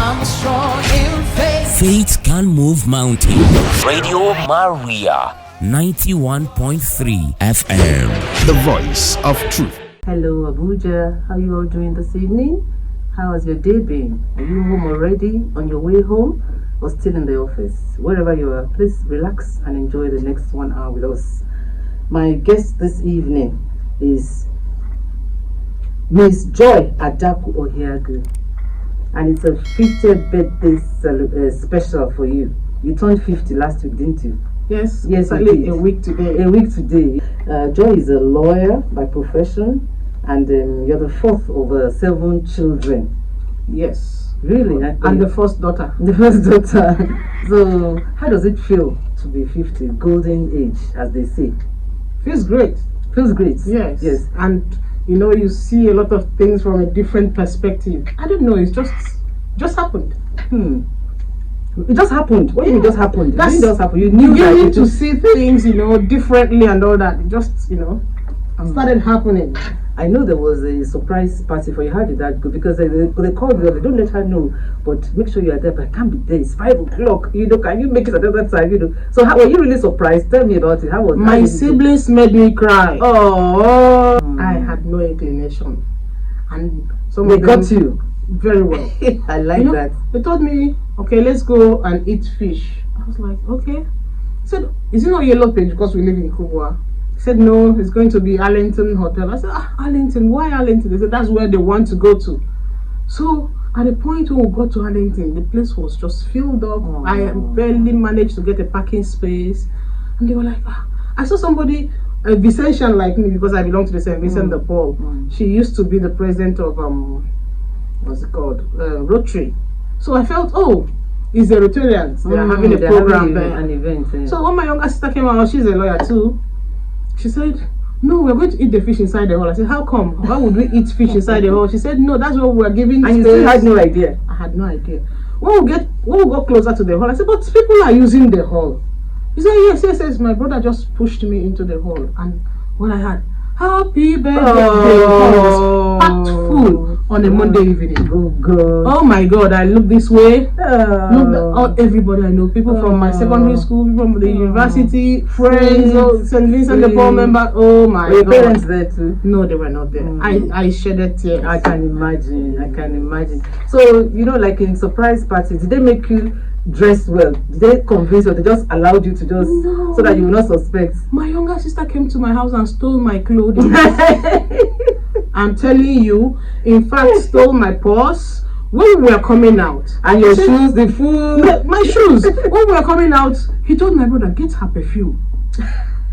I'm strong in faith. Faith can move mountains. Radio Maria 91.3 FM. The voice of truth. Hello Abuja, how you all doing this evening? How has your day been? Are you home already, on your way home, or still in the office? Wherever you are, please relax and enjoy the next 1 hour with us. My guest this evening is Miss Joy Adaku Ohiagu, and it's a 50th birthday special for you. You turned 50 last week, didn't you? Yes, exactly. A week today. A week today. Joy is a lawyer by profession, and you're the fourth of 7 children. Yes. Really? And the first daughter. The first daughter. So, how does it feel to be 50? Golden age, as they say. Feels great. Feels great. Yes. Yes. And you know, you see a lot of things from a different perspective. I don't know. It's just happened. It just happened. What do you mean? Just happened? It didn't just happen. You knew that you to see things, differently and all that. It just, started happening. I know there was a surprise party for you. How did that go? Because they called you. They don't let her know, but make sure you are there. But I can't be there. It's 5 o'clock. Can you make it at that time? So how were you really surprised? Tell me about it. How was my siblings made me cry? Oh, I had no inclination, and they got you very well. I like that. They told me, okay, let's go and eat fish. I was like, okay. I said, is it not Yellow Page because we live in Kubwa? He said, no, it's going to be Arlington Hotel. I said, Arlington, why Arlington? They said, that's where they want to go to. So at the point when we got to Arlington, the place was just filled up. I barely managed to get a parking space. And they were like, I saw somebody, a Vicentian like me, because I belong to the St. Vincent de Paul. She used to be the president of, what's it called? Rotary. So I felt, it's the Rotarians. They are having a program there. An event. Yeah. So when my younger sister came out, she's a lawyer too. She said, no, we're going to eat the fish inside the hall. I said, how come? Why would we eat fish inside the hall? She said, no, that's what we're giving. And you still had no idea? I had no idea. When we got closer to the hall, I said, but people are using the hall. He said, yes. My brother just pushed me into the hall. And what I had, happy birthday. Was packed full on a Monday evening. Oh God. Oh my God, I look this way. Look, everybody I know, people from my secondary school, people from the university, friends, St. Vincent de Paul member. Oh my God. Were your parents there too? No, they were not there. I shedded tears. I can imagine. So, like in surprise parties, did they make you dress well? Did they convince you, or they just allowed you to just so that you will not suspect? My younger sister came to my house and stole my clothing. I'm telling you, in fact, stole my purse when we were coming out. And your shoes, the food. My shoes. When we were coming out, he told my brother, get her perfume.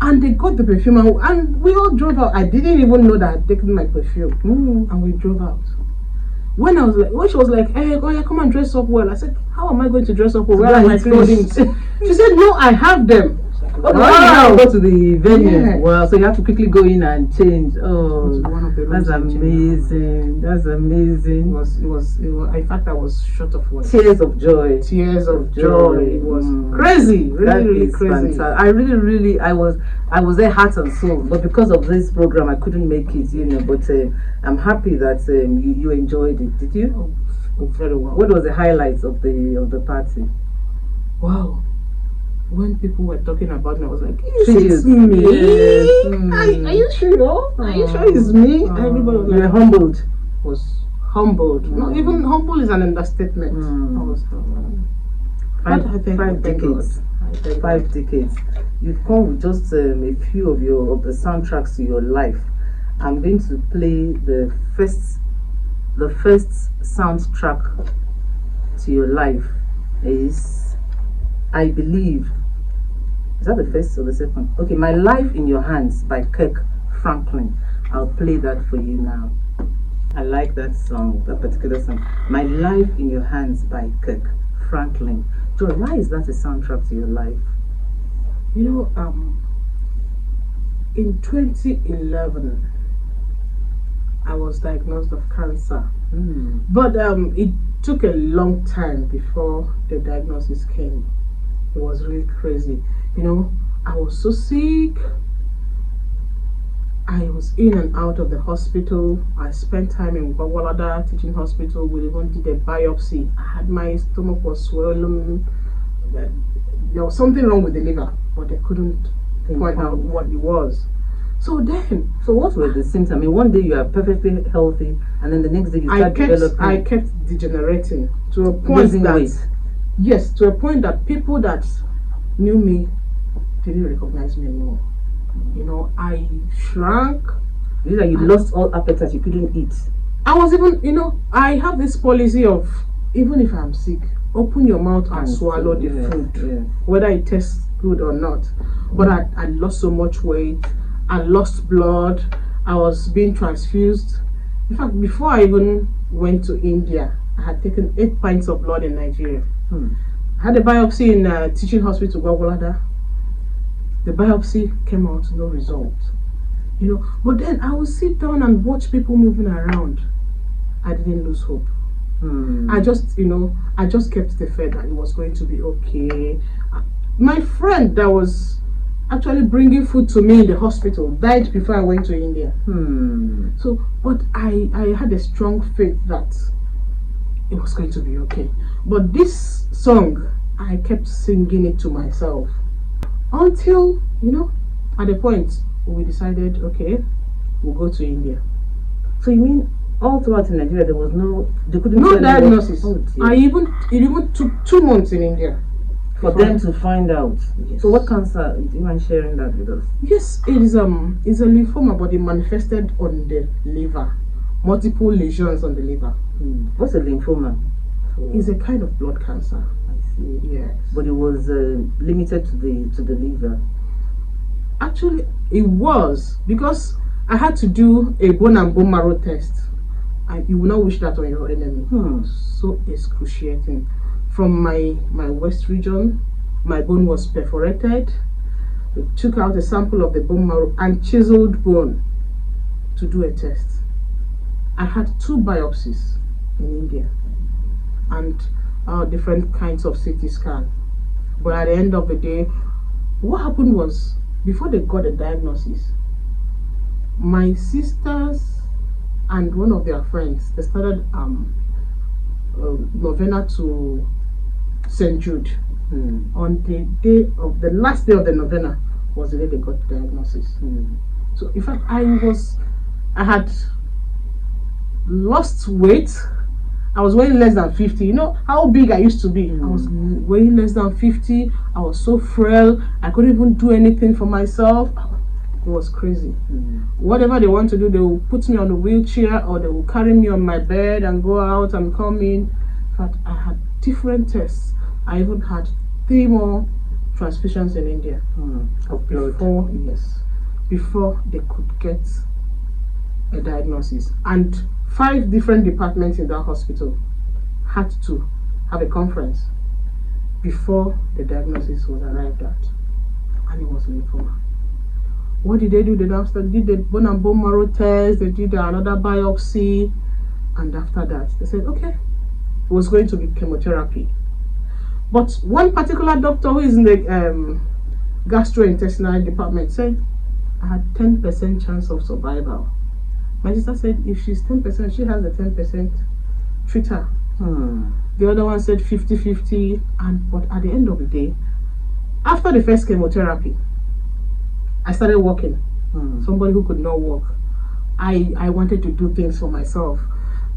And they got the perfume and we all drove out. I didn't even know that I had taken my perfume. And we drove out. When she was like, hey, come and dress up well. I said, how am I going to dress up well? Where are my clothing? She said, no, I have them. Wow. Go to the venue. Yeah. Wow, so you have to quickly go in and change. Oh, that's amazing. That's amazing. It was, in fact, I was short of words. Tears of joy. Tears of joy. It was crazy. Really crazy. Fantastic. I was there heart and soul, but because of this program I couldn't make it, but I'm happy that you enjoyed it. Did you? Oh, very well. What was the highlights of the party? Wow. When people were talking about me, I was like, it's me? Yes. Are you sure? Are you sure it's me? Everybody was you were like, humbled. Was humbled. Not even humble is an understatement. I was Five decades. 5 decades. You've come with just a few of the soundtracks to your life. I'm going to play the first soundtrack to your life is, I believe, is that the first or the second? Okay, My Life in Your Hands by Kirk Franklin. I'll play that for you now. I like that song, that particular song. My Life in Your Hands by Kirk Franklin. Joy, why is that a soundtrack to your life? In 2011, I was diagnosed of cancer. But it took a long time before the diagnosis came. It was really crazy. I was so sick. I was in and out of the hospital. I spent time in Gwagwalada Teaching Hospital. We even did a biopsy. I had my stomach was swollen. There was something wrong with the liver, but they couldn't point out what it was. So what were the symptoms? I mean, one day you are perfectly healthy, and then the next day you start developing. I kept degenerating to a point to a point that people that knew me didn't recognize me anymore. You know, I shrank. You lost all appetite. You couldn't eat. I was even, I have this policy of, even if I'm sick, open your mouth and swallow the food, whether it tastes good or not. But I lost so much weight. I lost blood. I was being transfused. In fact, before I even went to India, I had taken 8 pints of blood in Nigeria. I had a biopsy in Teaching Hospital, Gwagwalada. The biopsy came out no result. But then I would sit down and watch people moving around. I didn't lose hope. I just kept the faith that it was going to be okay. My friend that was actually bringing food to me in the hospital died before I went to India. So, but I had a strong faith that it was going to be okay. But this song, I kept singing it to myself until, at a point we decided, okay, we'll go to India. So you mean all throughout in Nigeria they couldn't no diagnosis. It even took 2 months in India for them to find out. Yes. So what cancer? Do you mind sharing that with us? Yes, it is it's a lymphoma, but it manifested on the liver, multiple lesions on the liver. What's a lymphoma? It's a kind of blood cancer. I see. Yes, but it was limited to the liver. Actually, it was, because I had to do a bone and bone marrow test, and you will not wish that on your enemy. So excruciating. From my waist region, my bone was perforated. They took out a sample of the bone marrow and chiseled bone to do a test. I had 2 biopsies in India and different kinds of CT scan. But at the end of the day, what happened was, before they got a diagnosis, my sisters and one of their friends, they started novena to St. Jude. On the last day of the novena was the day they got the diagnosis. So in fact, I had lost weight. I was weighing less than 50. You know how big I used to be? I was weighing less than 50. I was so frail. I couldn't even do anything for myself. It was crazy. Whatever they want to do, they will put me on a wheelchair, or they will carry me on my bed and go out and come in. In fact, I had different tests. I even had 3 more transfusions in India before they could get a diagnosis. And 5 different departments in that hospital had to have a conference before the diagnosis was arrived at, and it was lymphoma. What did they do? They did the bone and bone marrow test. They did another biopsy, and after that they said, okay, it was going to be chemotherapy. But one particular doctor who is in the gastrointestinal department said I had 10% chance of survival. My sister said if she's 10%, she has a 10%, treat her. The other one said 50-50, but at the end of the day, after the first chemotherapy, I started walking. Somebody who could not walk. I wanted to do things for myself,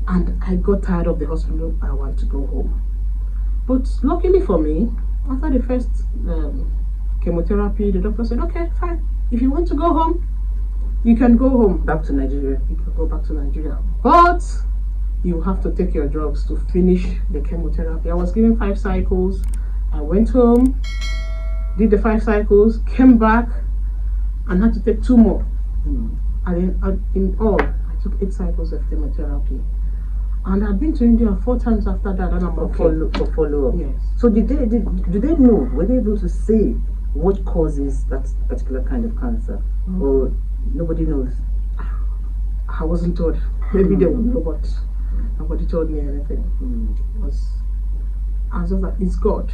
and I got tired of the hospital. I wanted to go home. But luckily for me, after the first chemotherapy, the doctor said, okay, fine. If you want to go home, you can go home. Back to Nigeria. You can go back to Nigeria. But you have to take your drugs to finish the chemotherapy. I was given 5 cycles. I went home, did the 5 cycles, came back, and had to take 2 more. And in all, I took 8 cycles of chemotherapy. And I've been to India 4 times after that, and I'm for follow-up. Yes. So do they know? Were they able to say what causes that particular kind of cancer, or nobody knows? I wasn't told. Maybe they would know, but nobody told me anything. I was just like, it's God.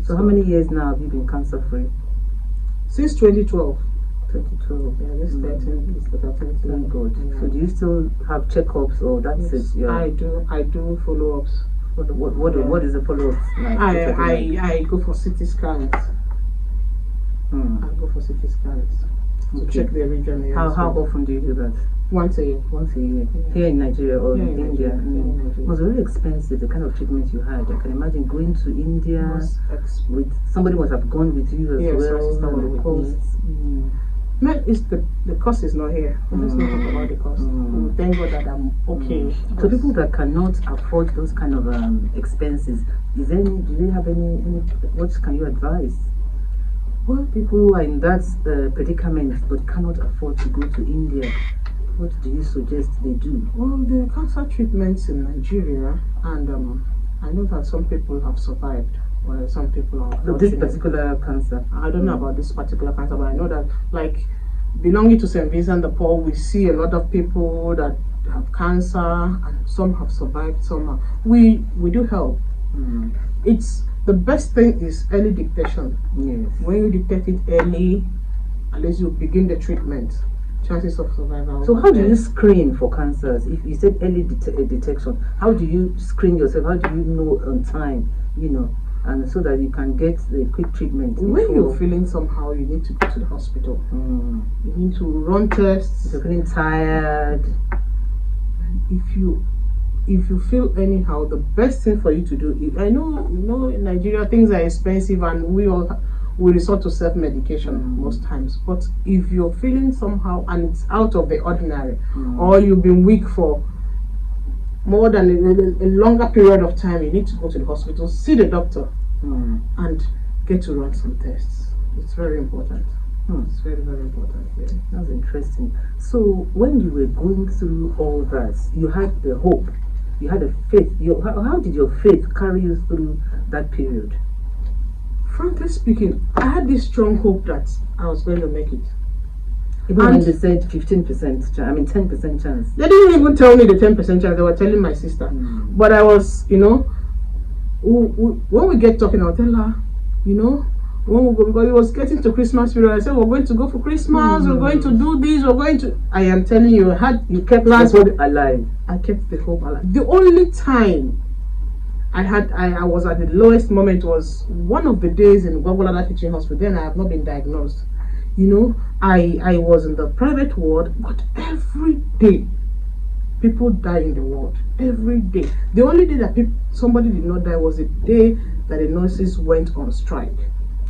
So how many years now have you been cancer-free? Since 2012. 2012. Yeah, this 13 is the 13th. Thank God. Yeah. So do you still have checkups, or that's Yes, it? Yeah. I do follow-ups. What is the follow-up like? I go for CT scans. Hmm. I go for CT scans to Okay. check the region. How often do you do that? Once a year. Once a year. Here in Nigeria or Yeah, in in India? Nigeria. Yeah, in Nigeria. It was very expensive, the kind of treatment you had. I can imagine going to India with somebody must have gone with you as Yes, my well. sister And went the with costs. Man, it's the cost is not here. Let's not talk about the cost. Thank God that I'm okay. So people that cannot afford those kind of expenses, do they have any what can you advise? Well, people who are in that predicament but cannot afford to go to India, what do you suggest they do? Well, the cancer treatments in Nigeria, and I know that some people have survived, while some people are This unfortunate. particular cancer. I don't know about this particular cancer, but I know that, like, belonging to St. Vincent de Paul, we see a lot of people that have cancer, and some have survived. We do help. It's the best thing is early detection. Yes. When you detect it early, unless you begin the treatment, chances of survival. So how do you screen for cancers? If you said early detection, how do you screen yourself? How do you know on time? And so that you can get the quick treatment. When you're feeling somehow, you need to go to the hospital. You need to run tests. If you're feeling tired. If you feel anyhow, the best thing for you to do, I know, in Nigeria things are expensive and we resort to self-medication most times. But if you're feeling somehow and it's out of the ordinary, or you've been weak for more than a longer period of time, you need to go to the hospital, see the doctor, and get to run some tests. It's very important. It's very, very important. Yeah. That's interesting. So when you were going through all that, you had the hope, you had a faith. How did your faith carry you through that period? Frankly speaking, I had this strong hope that I was going to make it. Even when they said 15%, 10% chance. They didn't even tell me the 10% chance, they were telling my sister. But I was, when we get talking, I'll tell her, when we go, because it was getting to Christmas period, I said, we're going to go for Christmas, we're going to do this, we're going to. I am telling you, you kept the hope alive. I kept the hope alive. The only time I was at the lowest moment was one of the days in Gwagwalada Teaching Hospital. Then I have not been diagnosed. I was in the private ward, but every day people die in the ward. Every day. The only day that somebody did not die was the day that the nurses went on strike.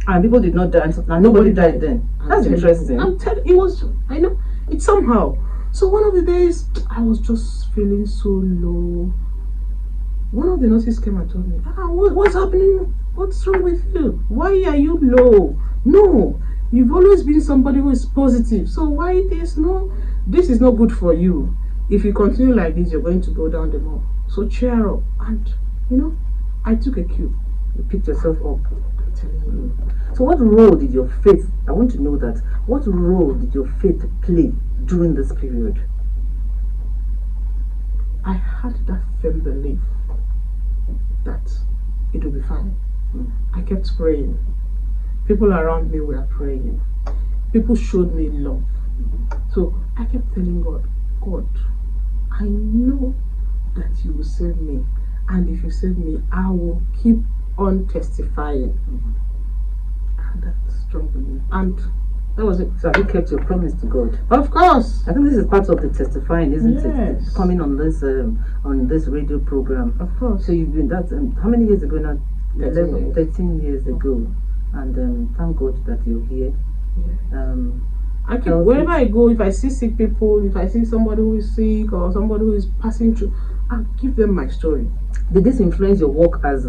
And people did not die, and nobody died then. That's interesting. I know, it's somehow. So one of the days, I was just feeling so low. One of the nurses came and told me, what's happening? What's wrong with you? Why are you low? No, you've always been somebody who is positive. So why this? No, this is not good for you. If you continue like this, you're going to go down the more. So cheer up. And, I took a cue. You picked yourself up. So what role did your faith, I want to know that, what role did your faith play during this period? I had that firm belief that it will be fine. I kept praying. People around me were praying. People showed me love. So I kept telling God, I know that you will save me. And if you save me, I will keep on testifying. And that's strong belief. And that was it. So have you kept your promise to God? Of course. I think this is part of the testifying, isn't it? Yes. It's coming on this radio program. Of course. So you've been how many years ago now? 13 years ago. And thank God that you're here. Yeah. I keep, wherever I go, if I see sick people, if I see somebody who is sick or somebody who is passing through, I'll give them my story. Did this influence your work as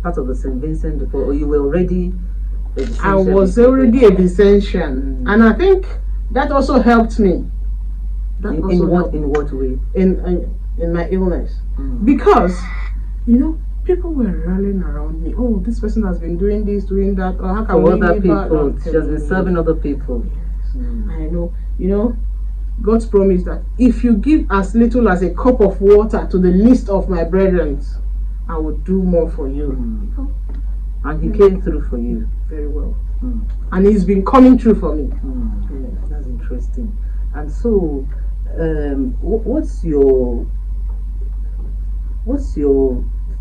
part of the St. Vincent de Paul, or you were already a Vincentian? I was already a Vincentian, and I think that also helped me. In what way? In my illness, because people were rallying around me. Oh, this person has been doing this, doing that, or how can we other people? She has been serving other people. I know. God's promise that if you give as little as a cup of water to the least of my brethren, I will do more for you. And he came through for you. Very well. And it's been coming true for me. Yeah, that's interesting. And so, what's your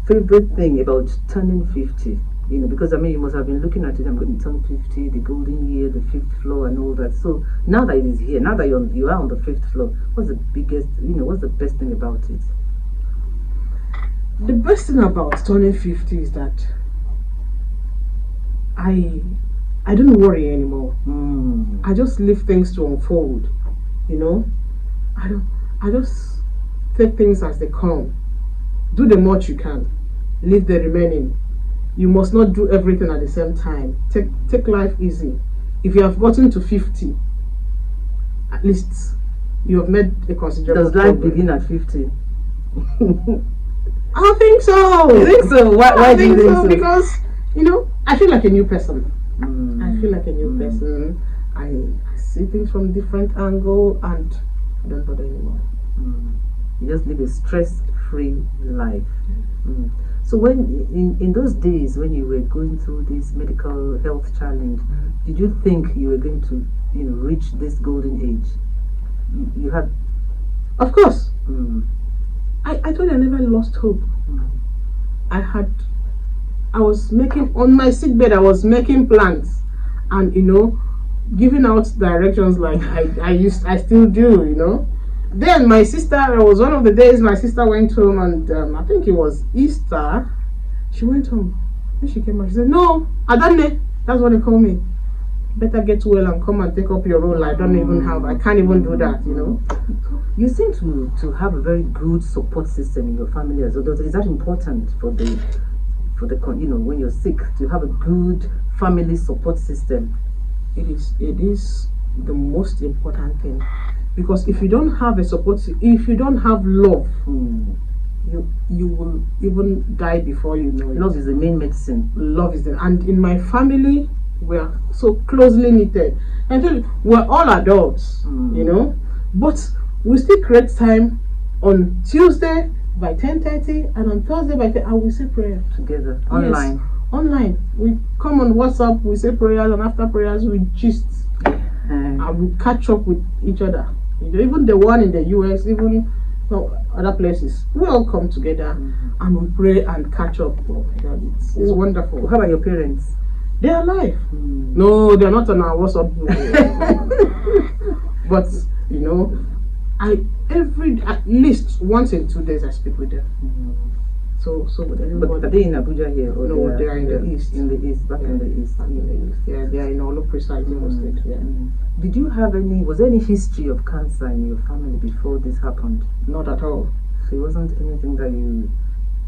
favorite thing about turning 50? You know, because I mean, you must have been looking at it. I'm going to turn 50, the golden year, the 5th floor, and all that. So now that it is here, now that you are on the 5th floor, what's the biggest? You know, what's the best thing about it? The best thing about turning 50 is that I don't worry anymore. I just leave things to unfold. You know, I just take things as they come. Do the much you can, leave the remaining. You must not do everything at the same time. Take life easy. If you have gotten to 50, at least you have made a considerable Does life begin at 50? I think so. You think so? Why do you think so? Because, you know, I feel like a new person. I feel like a new person. I see things from different angle and I don't bother anymore. You just live a stress-free life. So when in those days when you were going through this medical health challenge, did you think you were going to, you know, reach this golden age? You had, of course. I told you I never lost hope. I was making, on my sick bed, I was making plans and, you know, giving out directions like I still do, you know. Then my sister, it was one of the days my sister went home and I think it was Easter. She went home. When she came back, she said, "No, Adane, that's what they call me. Better get well and come and take up your role. I can't even do that, you know." You seem to have a very good support system in your family as well. Is that important for the you know, when you're sick, to have a good family support system? It is the most important thing, because if you don't have a support, if you don't have love, you will even die before you know it. Love is the main medicine. Love is and in my family we are so closely knitted. And we're all adults, you know, but we still create time on Tuesday by 10:30 and on Thursday by 10, and we say prayer together online. Yes, online. We come on WhatsApp, we say prayers, and after prayers we gist and we catch up with each other. You know, even the one in the US, even other places, we all come together and we pray and catch up. Oh my God, it's wonderful. How about your parents? They are alive. No, they're not on our WhatsApp group. But you know, at least once in 2 days I speak with them. So with everybody. But are they in Abuja here? Or no, they are in the east. In the east, back in the east. Yeah, they are in Olo precise state. Yeah. Did you have was there any history of cancer in your family before this happened? Not at all. So it wasn't anything that you.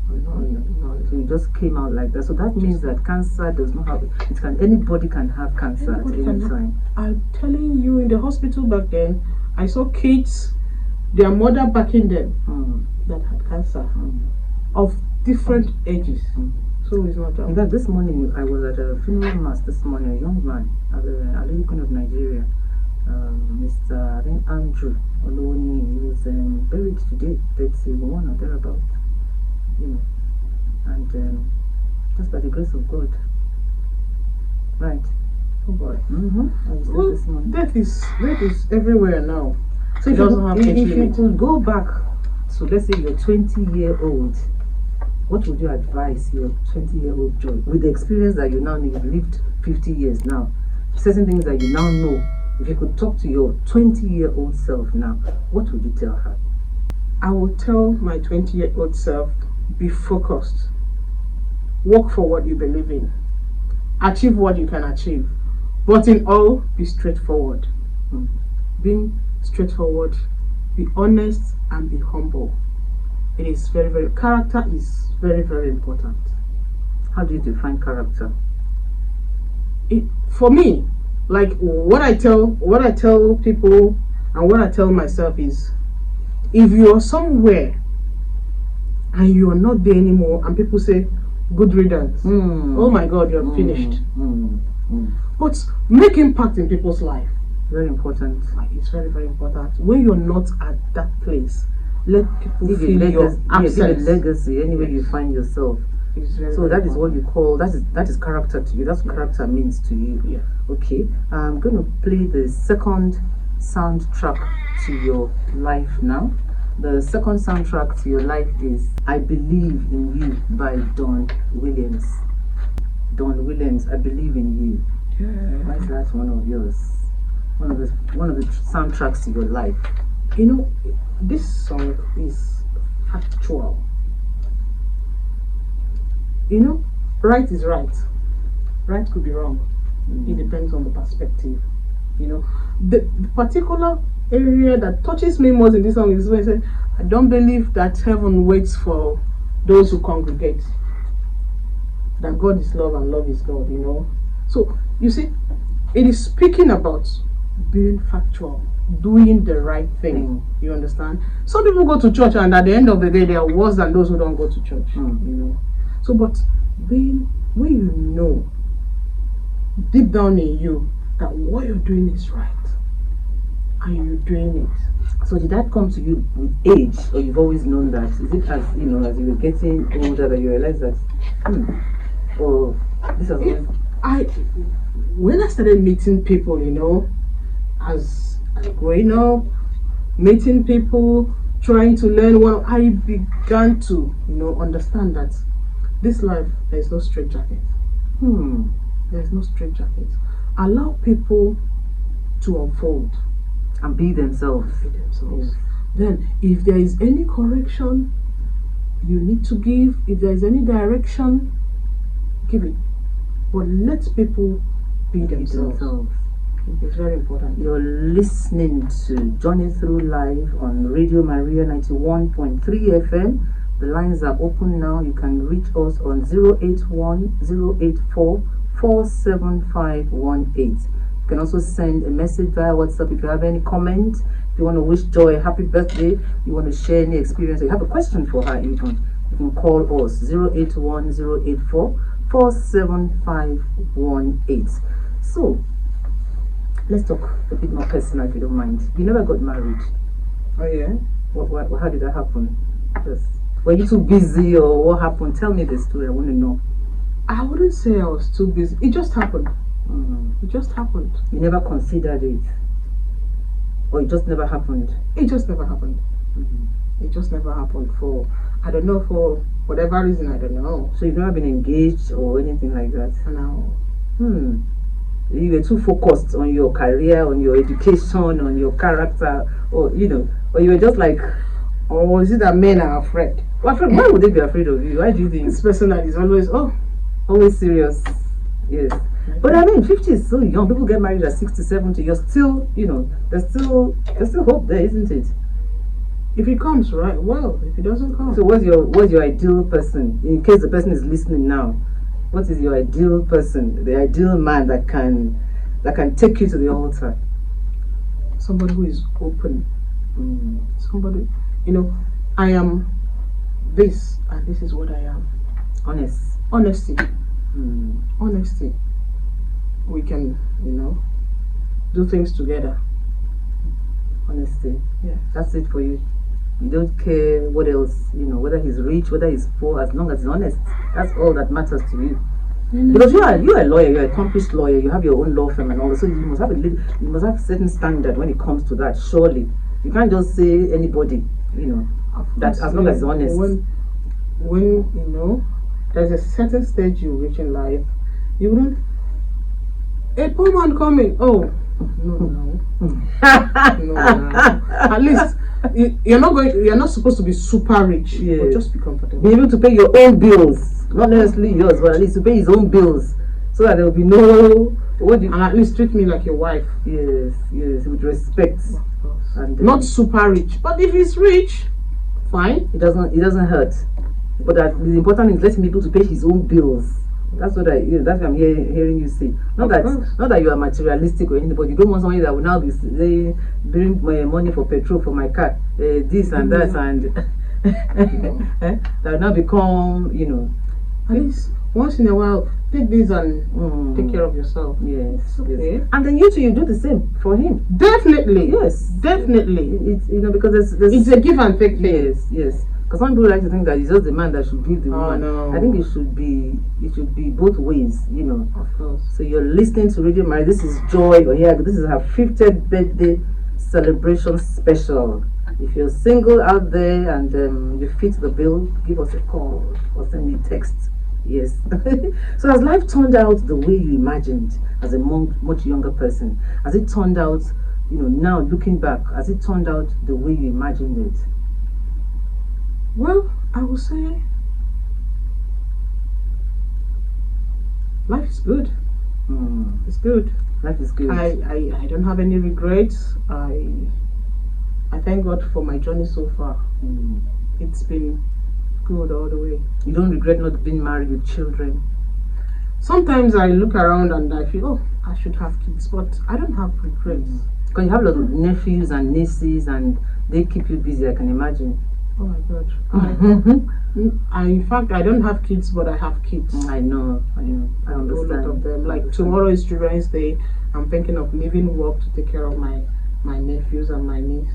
No. So you just came out like that. So that means that cancer does not have. Anybody can have cancer at any time. I'm telling you, in the hospital back then, I saw kids, their mother backing them that had cancer of different ages. So it's not. In fact, this morning I was at a funeral mass. This morning, a young man, Adaku of Nigeria, Mr. I think Andrew Oluoma, he was buried today, 31 or thereabout. You know, and just by the grace of God. Right. Oh boy. Well, this morning. Death is everywhere now. So if you could go back to, let's say, your 20-year-old, what would you advise your 20-year-old Joy with the experience that you now need? You've lived 50 years now, certain things that you now know. If you could talk to your 20-year-old self now, what would you tell her? I would tell my 20-year-old self, be focused, work for what you believe in, achieve what you can achieve, but in all, be straightforward. Being straightforward, be honest, and be humble. It is character is very, very important. How do you define character? For me, like what I tell people and what I tell myself is, if you are somewhere and you are not there anymore and people say good riddance, oh my God, you're finished. But make impact in people's life. Very important. It's very, very important. When you're not at that place, let people feel your absence. Give a legacy anywhere you find yourself. It's very, So very that is what important. you call, that is character to you. That's what character means to you. Yeah. Okay. I'm going to play the second soundtrack to your life now. The second soundtrack to your life is I Believe in You by Don Williams. Don Williams, I Believe in You. Yeah. Why is that one of yours? One of the soundtracks to your life. You know, this song is factual. You know, right is right. Right could be wrong. It depends on the perspective. You know, the particular area that touches me most in this song is when I say, I don't believe that heaven waits for those who congregate. That God is love and love is God, you know. So, you see, it is speaking about being factual, doing the right thing. You understand? Some people go to church and at the end of the day they are worse than those who don't go to church. You know. So but when you know deep down in you that what you're doing is right and you're doing it. So did that come to you with age, or you've always known that? Is it as you know, as you were getting older that you realized that or this is when I started meeting people, you know, as growing up, meeting people, trying to learn, well, I began to, you know, understand that this life, there is no straitjacket. There is no straitjacket. Allow people to unfold and be themselves. Yes. Then, if there is any correction you need to give, if there is any direction, give it. But let people be themselves. It's very important. You're listening to Journey Through Life on Radio Maria 91.3 FM. The lines are open now. You can reach us on 081-084-47518. You can also send a message via WhatsApp if you have any comment. If you want to wish Joy a happy birthday, you want to share any experience, or you have a question for her even, you can call us 081-084-47518. So, let's talk a bit more personal if you don't mind. You never got married. Oh yeah? How did that happen? Yes. Were you too busy or what happened? Tell me the story. I want to know. I wouldn't say I was too busy. It just happened. It just happened. You never considered it? Or it just never happened? It just never happened. It just never happened for, I don't know, for whatever reason, I don't know. So you've never been engaged or anything like that? No. You were too focused on your career, on your education, on your character, or you know, or you were just like, or is it that men are afraid? well, afraid, why would they be afraid of you? Why do you think? This person that is always, Always serious. Yes. But I mean, 50 is so young. People get married at 60, 70. You're still, you know, there's still hope there, isn't it? if it comes, right, well, if it doesn't come. So what's your ideal person? In case the person is listening now, what is your ideal person? The ideal man that can take you to the altar? Somebody who is open. Somebody, I am this and this is what I am. Honesty. Honesty. We can, do things together. Honesty. Yeah. That's it for you. You don't care what else, whether he's rich, whether he's poor, as long as he's honest. That's all that matters to you. Because you're a lawyer, you're an accomplished lawyer, you have your own law firm and all that. So you must have a certain standard when it comes to that, surely. You can't just say anybody, that as long as he's honest. When there's a certain stage you reach in life, you wouldn't. A poor man coming, no. At least you're not supposed to be super rich, but just be comfortable. Be able to pay your own bills, not necessarily yours, but at least to pay his own bills, so that there will be no. And at least treat me like your wife. Yes, with respect. And not super rich, but if he's rich, fine. It doesn't hurt. But the important is let him be able to pay his own bills. That's what I'm hearing you say. Not that you are materialistic or anything, but you don't want somebody that will now be saying, bring my money for petrol for my car, this and that, and that will now become, At least once in a while, take this and take care of yourself. Yes. Okay. Yes. And then you do the same for him. Definitely. Yes. Definitely. It's because there's it's a give and take thing. Yes. Because some people like to think that it's just the man that should give the woman. No. I think it should be both ways, you know. Of course. So you're listening to Radio Maria. This is Joy Ohiagu. This is her 50th birthday celebration special. If you're single out there and you fit the bill, give us a call or send me a text. Yes. So has life turned out the way you imagined as a much younger person? Has it turned out, you know, now looking back, has it turned out the way you imagined it? Well, I would say life is good. It's good. Life is good. I don't have any regrets. I thank God for my journey so far. It's been good all the way. You don't regret not being married with children? Sometimes I look around and I feel, oh, I should have kids, but I don't have regrets. Because you have a lot of nephews and nieces and they keep you busy, I can imagine. Oh my God. In fact, I don't have kids, but I have kids. I know. I A whole understand. lot of them. Like tomorrow is Children's Day. I'm thinking of leaving work to take care of my nephews and my niece.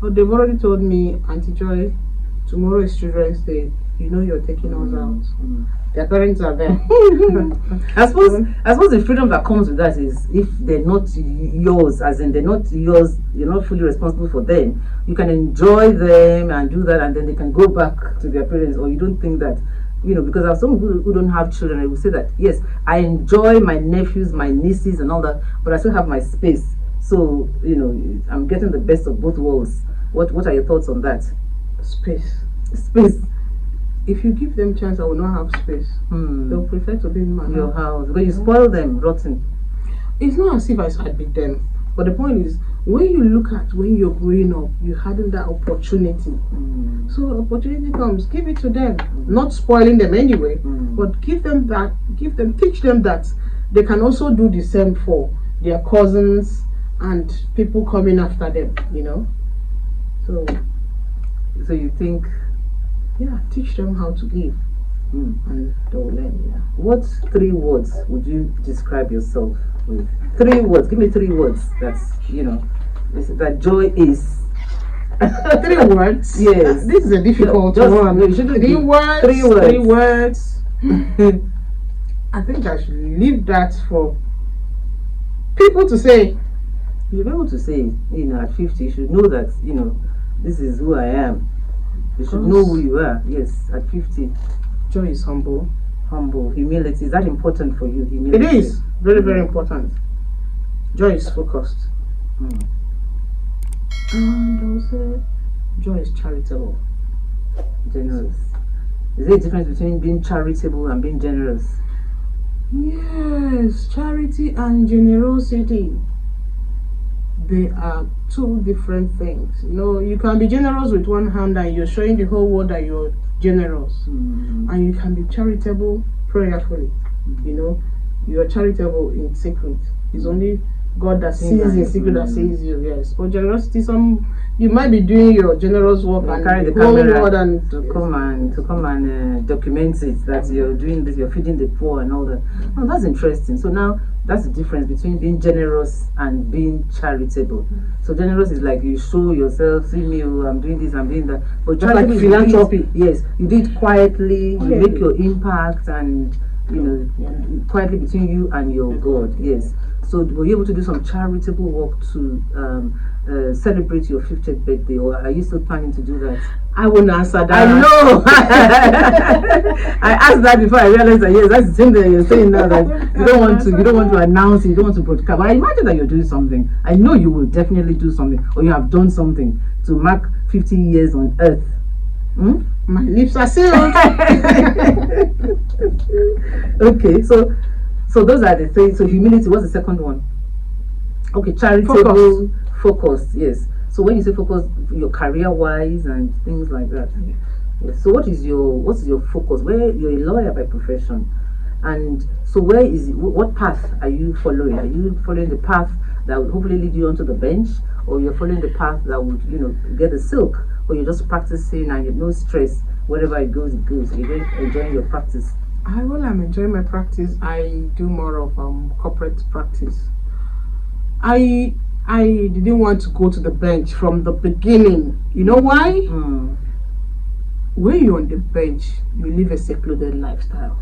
But they've already told me, Auntie Joy, tomorrow is Children's Day. You know you're taking us out. Their parents are there. I suppose the freedom that comes with that is if they're not yours, as in they're not yours, you're not fully responsible for them. You can enjoy them and do that, and then they can go back to their parents. Or you don't think that, you know, because there are some people who don't have children, I will say that yes, I enjoy my nephews, my nieces, and all that, but I still have my space. So you know, I'm getting the best of both worlds. What are your thoughts on that? Space. If you give them chance, I will not have space. They'll prefer to be in my your house because you spoil them rotten. It's not as if I beat them, but the point is, when you look at when you're growing up, you hadn't that opportunity. So opportunity comes, give it to them. Not spoiling them anyway, but teach them that they can also do the same for their cousins and people coming after them. You know. So you think? Yeah, teach them how to give, and they'll learn. Yeah. What 3 words would you describe yourself with? 3 words. Give me 3 words. That's that joy is. 3 words. Yes. This is a difficult one. No, 3 words. 3 words. I think I should leave that for people to say. You'll be able to say, at 50, you should know that, this is who I am. You should know who you are. Yes, at 50. Joy is humble. Humility. Is that important for you? Humility. It is. Very, very important. Joy is focused. And also, joy is charitable. Generous. Is there a difference between being charitable and being generous? Yes, charity and generosity. They are 2 different things. You can be generous with one hand and you're showing the whole world that you're generous. And you can be charitable prayerfully. You're charitable in secret. It's only God that sees in secret that sees you. Yes. But generosity, you might be doing your generous work and carry the camera and to come and document it that you're doing this, you're feeding the poor and all that. Oh, that's interesting. So now that's the difference between being generous and being charitable. So generous is like you show yourself, see me, I'm doing this, I'm doing that. But like philanthropy. Yes, you do it quietly, you make your impact and quietly between you and your God. Yes. So were you able to do some charitable work to celebrate your 50th birthday, or are you still planning to do that? I won't answer that. I know. I asked that before I realized that yes, that's the thing that you're saying now, that you don't want to announce it, you don't want to broadcast. But I imagine that you're doing something. I know you will definitely do something, or you have done something to mark 50 years on Earth. My lips are sealed. Okay, so those are the 3. So humility, what's the second one? Okay, charitable, focused, yes. So when you say focus, your career wise and things like that. Yes. So what's your focus? Where you're a lawyer by profession, and so what path are you following? Are you following the path that would hopefully lead you onto the bench, or you're following the path that would get the silk, or you're just practicing and you have no stress, wherever it goes, you're enjoying your practice? While I'm enjoying my practice, I do more of corporate practice. I didn't want to go to the bench from the beginning. You know why? when you're on the bench, you live a secluded lifestyle.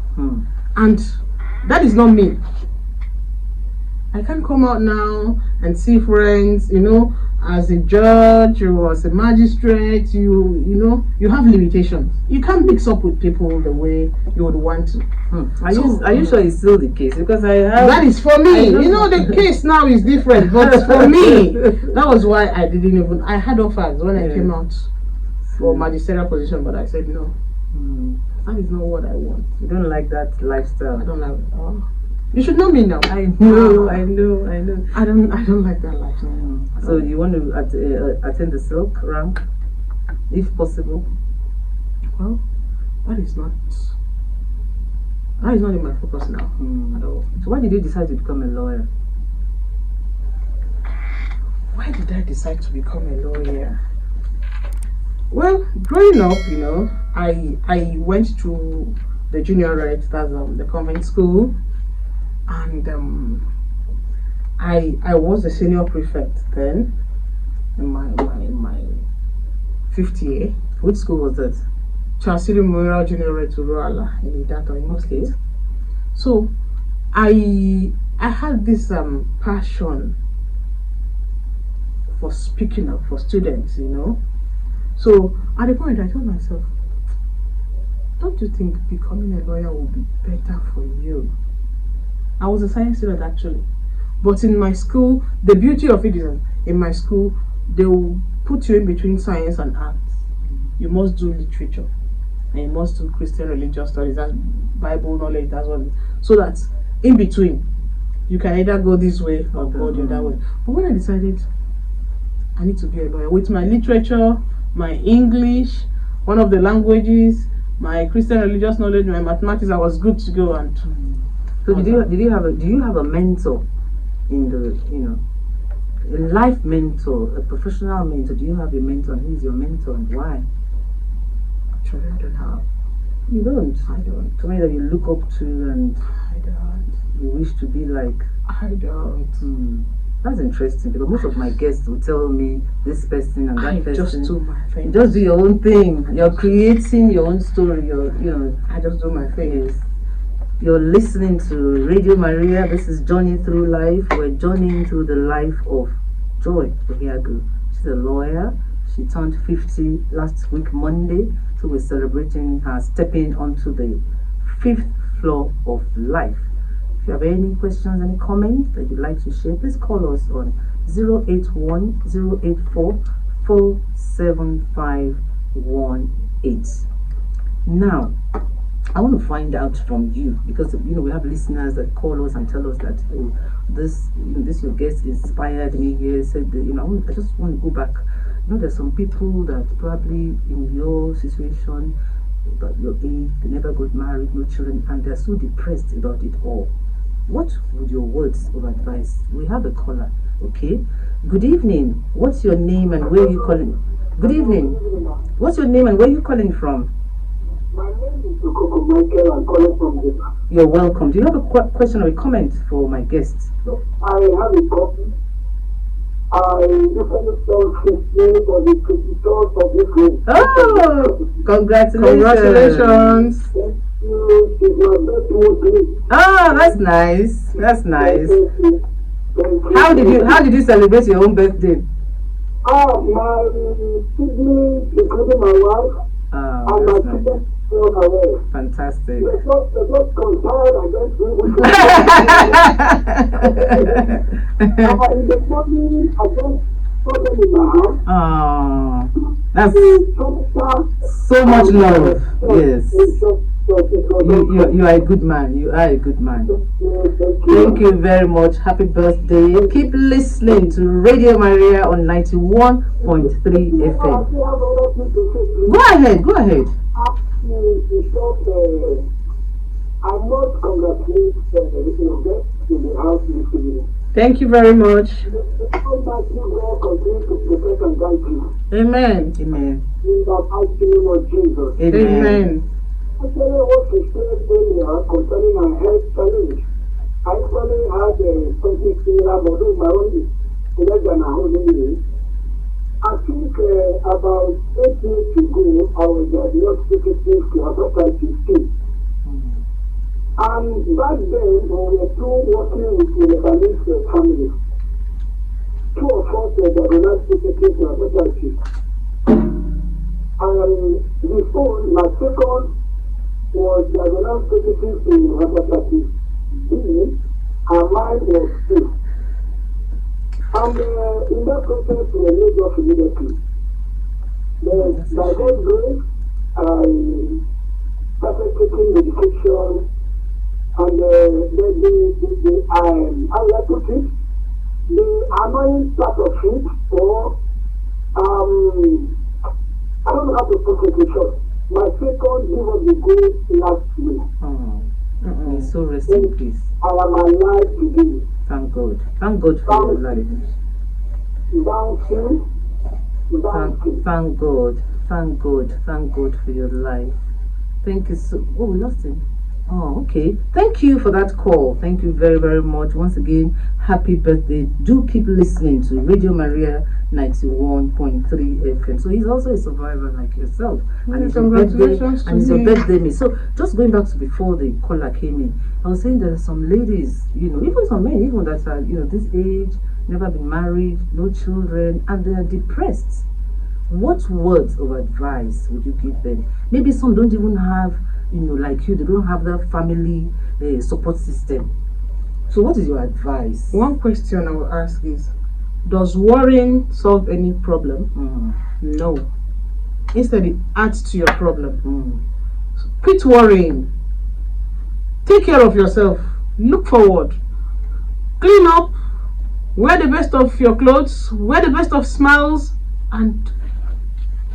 And that is not me. I can't come out now and see friends, as a judge or as a magistrate. You have limitations. You can't mix up with people the way you would want to. Are you sure it's still the case? Because I have... That is for me. The case now is different, but for me, that was why I didn't even... I had offers when I came out for magisterial position, but I said no. That is not what I want. You don't like that lifestyle? I don't like it. Oh. You should know me now. I know. I don't like that lifestyle. So you want to attend the silk rank, if possible? Well, that is not in my focus now at all. So why did you decide to become a lawyer? Why did I decide to become a lawyer? Well, growing up, I went to the junior reg, that's the convent school, and I was a senior prefect then in my 5th year. Which school was that? Chasiri Memorial Junior Reg to Ruala in Idata in State. So I had this passion for speaking up for students, So at the point I told myself, don't you think becoming a lawyer will be better for you? I was a science student actually. But in my school, the beauty of it is in my school, they will put you in between science and arts. You must do literature. And you must do Christian religious studies, that's Bible knowledge, that's what. So that in between, you can either go this way or go the other way. But when I decided I need to be a lawyer, with my literature, my English, one of the languages, my Christian religious knowledge, my mathematics, I was good to go. And so do you have a mentor in the a life mentor, a professional mentor? Do you have a mentor? Who is your mentor and why? Actually, I don't have. You don't? I don't. Somebody that you look up to and I don't. You wish to be like? I don't. That's interesting, because most of my guests will tell me this person and that person. Just do my thing. Just do your own thing. You're creating your own story. I just do my thing. Yes. You're listening to Radio Maria. This is Journey Through Life. We're journeying through the life of Joy Ohiagu. She's a lawyer. She turned 50 last week, Monday. So we're celebrating her stepping onto the 5th floor of life. If you have any questions, any comments that you'd like to share, please call us on 081-084-47518. Now, I want to find out from you, because we have listeners that call us and tell us that this your guest inspired me here. Said that, I just want to go back. There's some people that probably in your situation, about your age, they never got married, no children, and they're so depressed about it all. What would your words of advice? We have a caller. Okay. Good evening. What's your name and where are you calling? Good evening. What's your name and where are you calling from? My name is Okoko Michael. I'm calling from Ghana. You're welcome. Do you have a question or a comment for my guests? I have a copy. I recently sold 15 for the 53rd of this week. Oh, congratulations. Congratulations. Thank you. It's my birthday. Oh, that's nice. That's nice. Thank you. How did you celebrate your own birthday? My siblings, including my wife, and my children, were away. Fantastic. Let's not compare against me. In the morning, I just put them in my house. Oh, that's so much love. Yes. You are a good man. You are a good man. Thank you very much. Happy birthday. Keep listening to Radio Maria on 91.3 FM. Go ahead. I must congratulate your guest in the house this evening. Thank you very much. Amen. Amen. In the mighty name of Jesus. Amen. Actually, what to say earlier concerning my health challenge, I actually had something similar, but my own is less than 100 years. I think about 8 years ago, I was not secretary to Hepatitis C. And back then, we were two working with the Lebanese family. Two of us were diagnosed secretary to Hepatitis. And before, my second was diagnosed secretary to Hepatitis B, and mine was C. And in that process, we were laid off immediately. Then, by God's grace, I started taking medication, and how do I put it? The annoying part of it, or I don't know how to put it in short. My second gave us the go last week. May so rest in peace. I am alive today. Thank God. Thank God for your life. Thank God. Thank God. Thank God for your life. Thank you so. Oh, we lost him. Oh, okay. Thank you for that call. Thank you very, very much. Once again, happy birthday. Do keep listening to Radio Maria 91.3 FM. So he's also a survivor like yourself. And it's your birthday. And it's your birthday. So just going back to before the caller came in, I was saying there are some ladies, even some men, even that are, this age, never been married, no children, and they are depressed. What words of advice would you give them? Maybe some don't even have, like you, they don't have that family support system. So what is your advice? One question I will ask is, does worrying solve any problem? No. Instead, it adds to your problem. So quit worrying. Take care of yourself. Look forward. Clean up. Wear the best of your clothes. Wear the best of smiles. And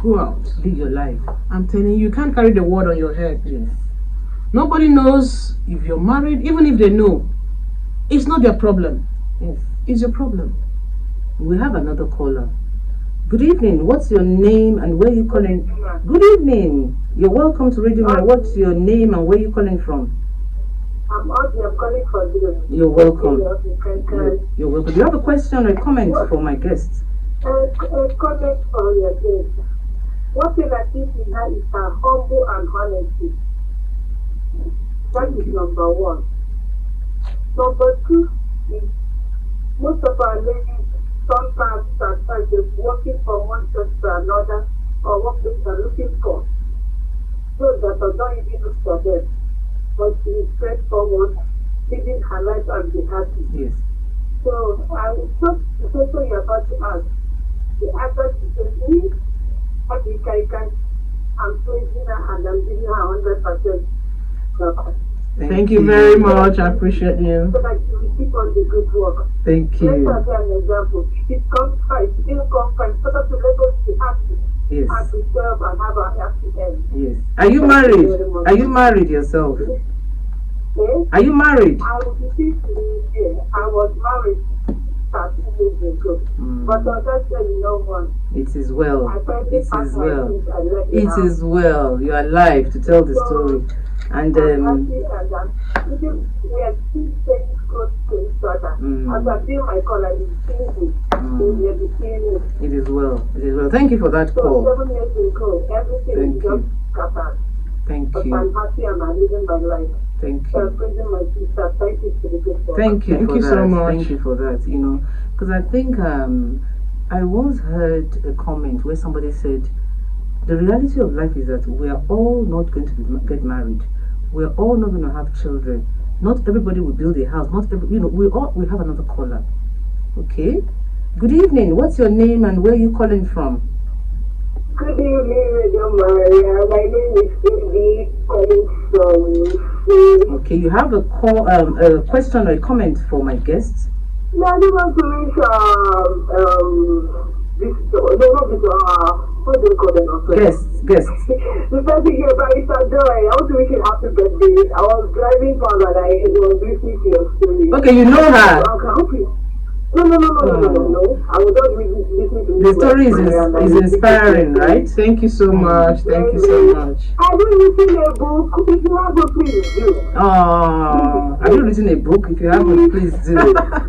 go out. Live your life. I'm telling you, you can't carry the world on your head. Yes. Nobody knows if you're married. Even if they know, it's not their problem. Yes. It's your problem. We have another caller. Good evening. What's your name and where are you calling? Good evening. You're welcome to Radio Maria. What's your name and where are you calling from? I'm Audrey. I'm calling for you. You're welcome. You're welcome. Do you have a question or a comment for my guests? A comment for your guest. What will I think in her is her humble and honesty. That is number one. Number two is most of our ladies sometimes are just working from one church to another, or what they are looking for. Those that are not even look for them, but she is straightforward, living her life and be happy. Yes. So I will talk to the person you're about to ask. The answer is me. I think I'm praising her and I'm giving her 100%. Thank you very much. I appreciate you. So that you will keep on the good work. Thank you. Let's have an example. If it comes first, still come first. So that the Lagos be happy. Yes. And to serve and have a happy end. Yes. Are you married? Are you married yourself? Yes. Are you married? I will be 50 years. I was married 13 years ago. But unfortunately, no one. It is well. I It is well. It It is well. You are alive to tell the story. And we are still staying close to each other. As I feel my call, I will see it is well. It is well. Thank you for that So call. 7 years ago, everything is just scattered. Thank But you. I'm happy and I'm living my life. Thank So you. I'm praising my sister. Thank you for the good work. Thank you Thank for you that. so much. Thank you for that. Because I think I once heard a comment where somebody said, the reality of life is that we are all not going to get married. We are all not going to have children. Not everybody will build a house. Not every, we have another caller. Okay. Good evening. What's your name and where are you calling from? Good evening, Radio Maria. My name is Sisi, calling from Okay, you have a call, a question or a comment for my guests. No, I just want to wish what do you call them? Guests. The person here, Barista Joy, I want to wish you happy birthday. I was driving past and it was listening to your story. Okay, you know her. Okay, No. I was just listening to The story is inspiring, right? Thank you so much. Thank you so much. Have you written a book? If you have a please do. Oh, have you written a book? If you haven't, please do.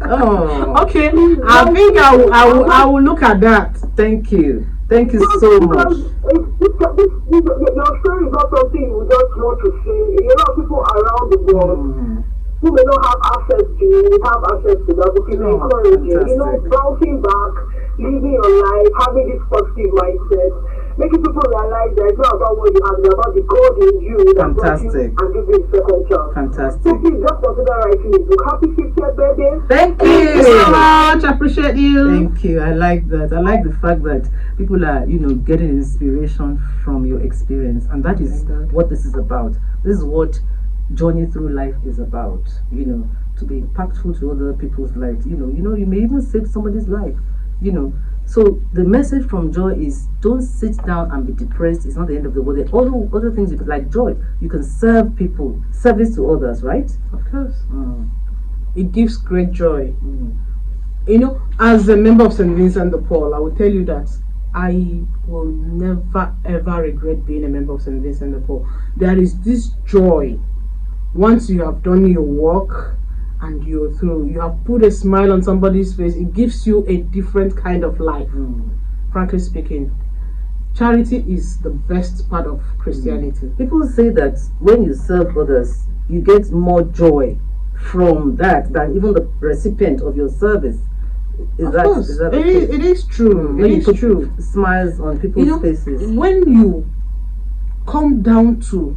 Oh, Okay, I think I will look at that. thank you. Thank you so much. Your story is not something you just want to say. A lot of people around the world who may not have access to that, which is encouraging. Fantastic. Bouncing back, living your life, having this positive mindset, making people realize that it's not about what you have, it's about the God in you that brought you Fantastic. and give you a second chance. Fantastic. So please just consider writing a book. Happy 50th birthday. Thank Thank you so you. much. I appreciate you. Thank you. I like that. I like the fact that people are, getting inspiration from your experience, and that is what this is about. This is what journey through life is about. To be impactful to other people's lives. You may even save somebody's life. So the message from Joy is: don't sit down and be depressed. It's not the end of the world. There are other things like Joy. You can serve people, service to others, right? Of course. Mm. It gives great joy. Mm. As a member of St. Vincent de Paul, I will tell you that I will never ever regret being a member of St. Vincent de Paul. There is this joy once you have done your work and you're through. You have put a smile on somebody's face. It gives you a different kind of life. Frankly speaking, charity is the best part of Christianity. People say that when you serve others, you get more joy from that than even the recipient of your service. Is Of that course, the it case? is true. When It you is put true. smiles on people's faces. When you come down to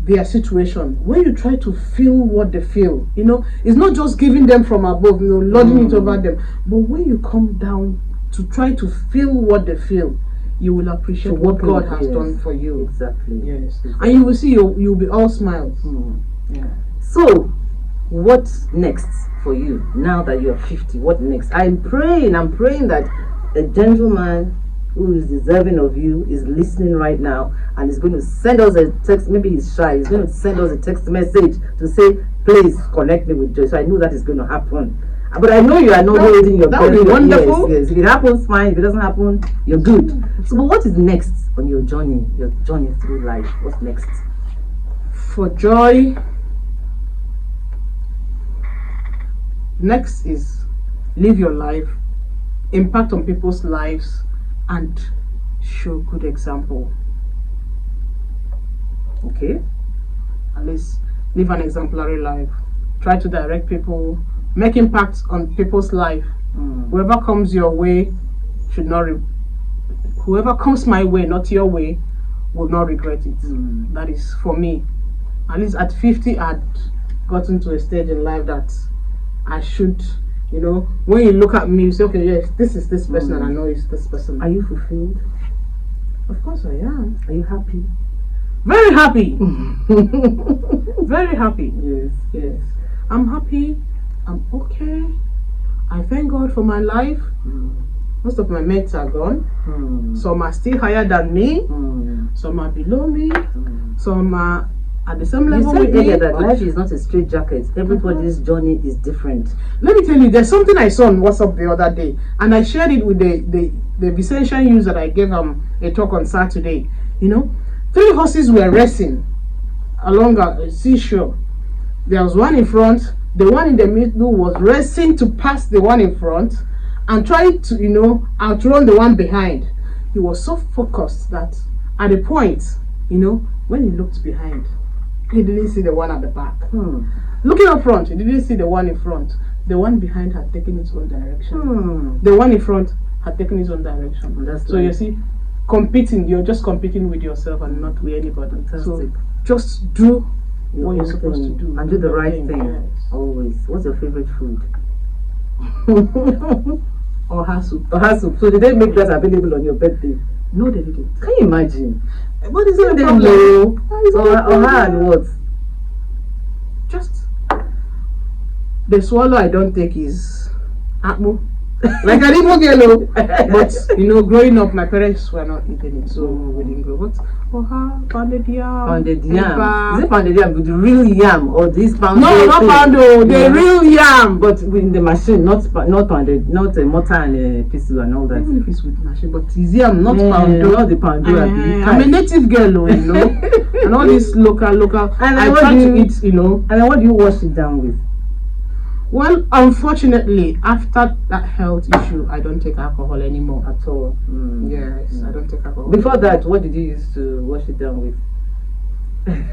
their situation, when you try to feel what they feel, it's not just giving them from above, lording it over them, but when you come down to try to feel what they feel, you will appreciate what God has done for you. Exactly. Yes, and you will see you'll be all smiles. Yeah. So, what's next for you now that you're 50? What next? I'm praying that a gentleman who is deserving of you is listening right now and is going to send us a text. Maybe he's shy. He's going to send us a text message to say, please connect me with Joy. So I know that is going to happen. But I know you are not holding your that would be wonderful. Yes. If it happens, fine. If it doesn't happen, you're good. So, but what is next on your journey through life? What's next? For Joy, next is live your life, impact on people's lives, and show good example. Okay. At least live an exemplary life. Try to direct people, make impact on people's life. Whoever comes your way should not. Whoever comes my way, not your way, will not regret it. That is for me. At least at 50, I'd gotten to a stage in life that I should. When you look at me, you say, okay, yes, this is this person, and I know it's this person. Are you fulfilled? Of course I am. Are you happy? Very happy. Very happy. Yes. I'm happy. I'm okay. I thank God for my life. Most of my mates are gone. Some are still higher than me. Some are below me. Some are at the same level with me. That life is not a straight jacket. Everybody's journey is different. Let me tell you, there's something I saw on WhatsApp the other day, and I shared it with the Vicentia youth that I gave a talk on Saturday. 3 horses were racing along a seashore. There was one in front. The one in the middle was racing to pass the one in front and trying to, outrun the one behind. He was so focused that at a point, when he looked behind, he didn't see the one at the back. Looking up front, he didn't see the one in front. The one behind had taken its own direction. The one in front had taken its own direction. So you see, competing, you're just competing with yourself and not with anybody. Fantastic. So just do what you're supposed to do. And do the right thing. Yes. Always. What's your favorite food? Oha soup. Oha soup. So did they make that available on your birthday? No, they didn't. Can you imagine? What is it? Oha and what? Just the swallow I don't take is akpu. Like an Igbo girl, but you know, growing up, my parents were not eating it, so we didn't grow. But pounded yam. Pounded yam. Is it pounded yam with the real yam or this pounded? No, not pounded. The real yam. But with the machine, not pounded, not a mortar and a pestle and all that. Even if it's with machine, but it's yam, not pounded. Not the pounded. I'm a native girl, you know, and all this local. And I try to eat, you know. And then what do you wash it down with? Well, unfortunately, after that health issue, I don't take alcohol anymore At all. Yes, I don't take alcohol. Before that, what did you use to wash it down with?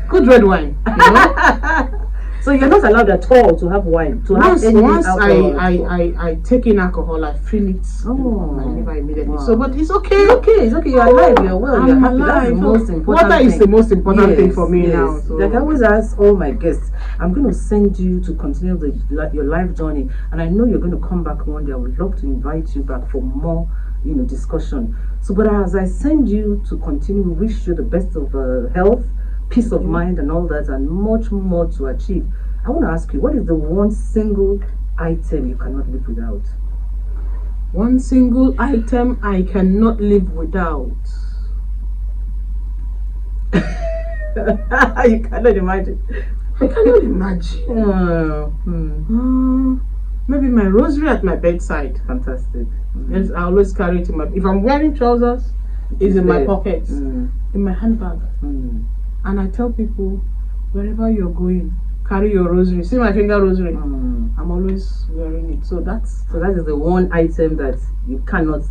Good red wine. You know? So you're not allowed at all to have wine. Once I take in alcohol, I feel it. My liver immediately. Wow. So, but it's okay. It's okay. You're alive. You're well. You're happy. That's the most important Water thing. is the most important thing for me now. So. Like I always ask all my guests, I'm going to send you to continue your life journey, and I know you're going to come back one day. I would love to invite you back for more, discussion. So, but as I send you to continue, wish you the best of health, peace of mind, and all that, and much more to achieve. I want to ask you, what is the one single item you cannot live without? One single item I cannot live without. You cannot imagine. I cannot imagine. Maybe my rosary at my bedside. Fantastic. Yes, I always carry it in my. If I'm wearing trousers, it's in my pockets, in my handbag. And I tell people, wherever you're going, carry your rosary. See my finger rosary. I'm always wearing it. So that is the one item that you cannot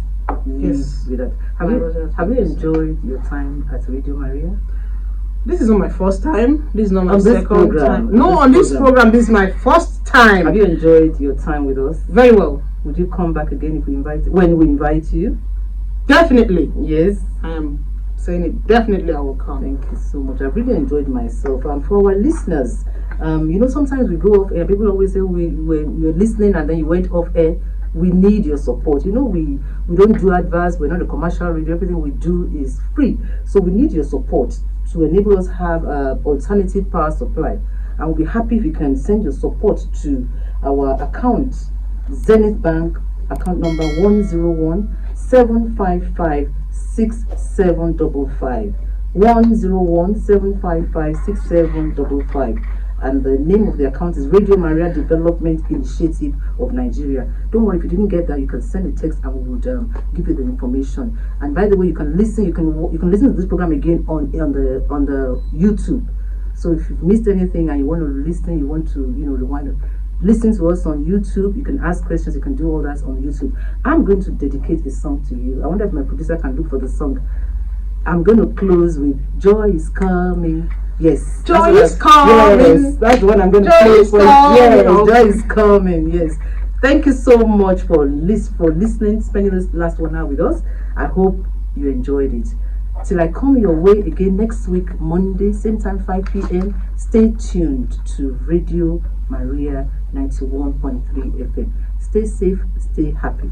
live without. Have you enjoyed your time at Radio Maria? This is not my first time. This is not my on second program. time. No, on this program, this is my first time. Have you enjoyed your time with us? Very well. Would you come back again when we invite you? Definitely. Yes. I am saying it. Definitely, I will come. Thank you so much. I've really enjoyed myself. And for our listeners, sometimes we go off air. People always say we're listening and then you went off air. We need your support. We don't do adverts. We're not a commercial radio. Everything we do is free. So we need your support to enable us have alternative power supply. And we'll be happy if you can send your support to our account, Zenith Bank, account number 101-755-6755. 101-755-6755. And the name of the account is Radio Maria Development Initiative of Nigeria. Don't worry, if you didn't get that, you can send a text and we would give you the information. And by the way, you can listen to this program again on the YouTube. So if you've missed anything and you want to listen, you want to rewind, listen to us on YouTube. You can ask questions, you can do all that on YouTube. I'm going to dedicate a song to you. I wonder if my producer can look for the song. I'm going to close with Joy is Coming. Yes. Joy is coming. Yes, that's what I'm going to play for. Yes, Joy is coming. Yes. Thank you so much for listening, spending this last 1 hour with us. I hope you enjoyed it. Till I come your way again next week, Monday, same time, 5 p.m. Stay tuned to Radio Maria 91.3 FM. Stay safe, stay happy.